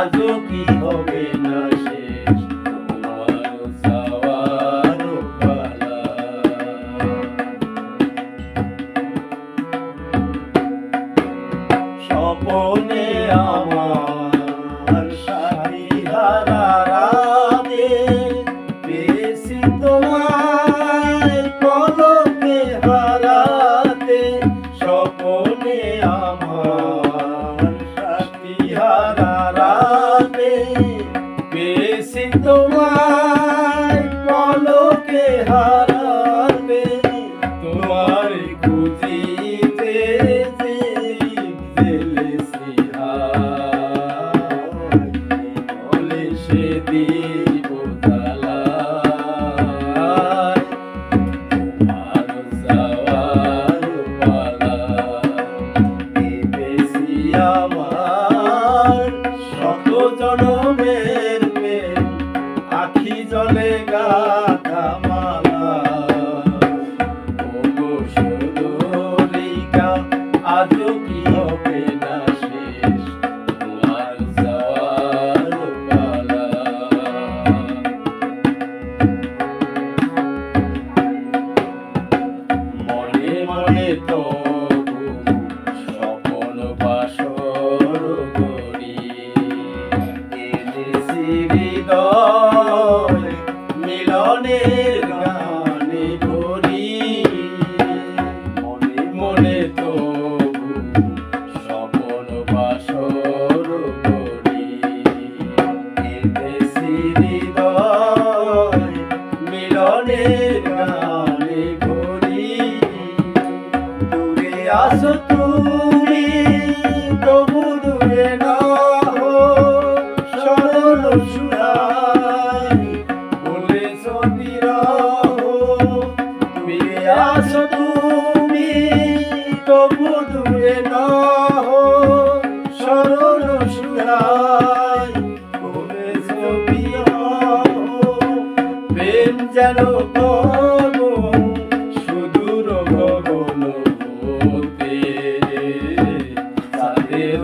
আজও কি হবে না শেষ তোমার যাওয়ার পালা। স্বপনে আমার সাথী হারা রাতে পেয়েছি তোমায় পলকে হারাতে। স্বপনে আমার সাথী হারা রাতে পেয়েছি তোমায় পলকে হারাতে। তোমার খুঁজিতে সে দিব জ্বালায় তোমার যাওয়ার পালা। কেঁদেছি আমার শত জনমের প্রেম আখি জলে গাথা মালা। ওগো সুদরিকা আজও কি হবে না শেষ তোমার যাওয়ার পালা। মনে মনে তবু স্বপন বাসর করি এনেছি হৃদয় মিলনের গানে ভরি। মনে মনে তবু স্বপন বাসর করি এনেছি হৃদয় মিলনের গানে ভরি। দূরে আসো তুমি তবু দূরে নাও সরল সুরায় বলেছ বিরহ। দূরে আসো তুমি তবু দূরে নাও সরল সুরায় বলেছ বিরহ। প্রেম যেন গগন সুদূর গগন হতে চাঁদের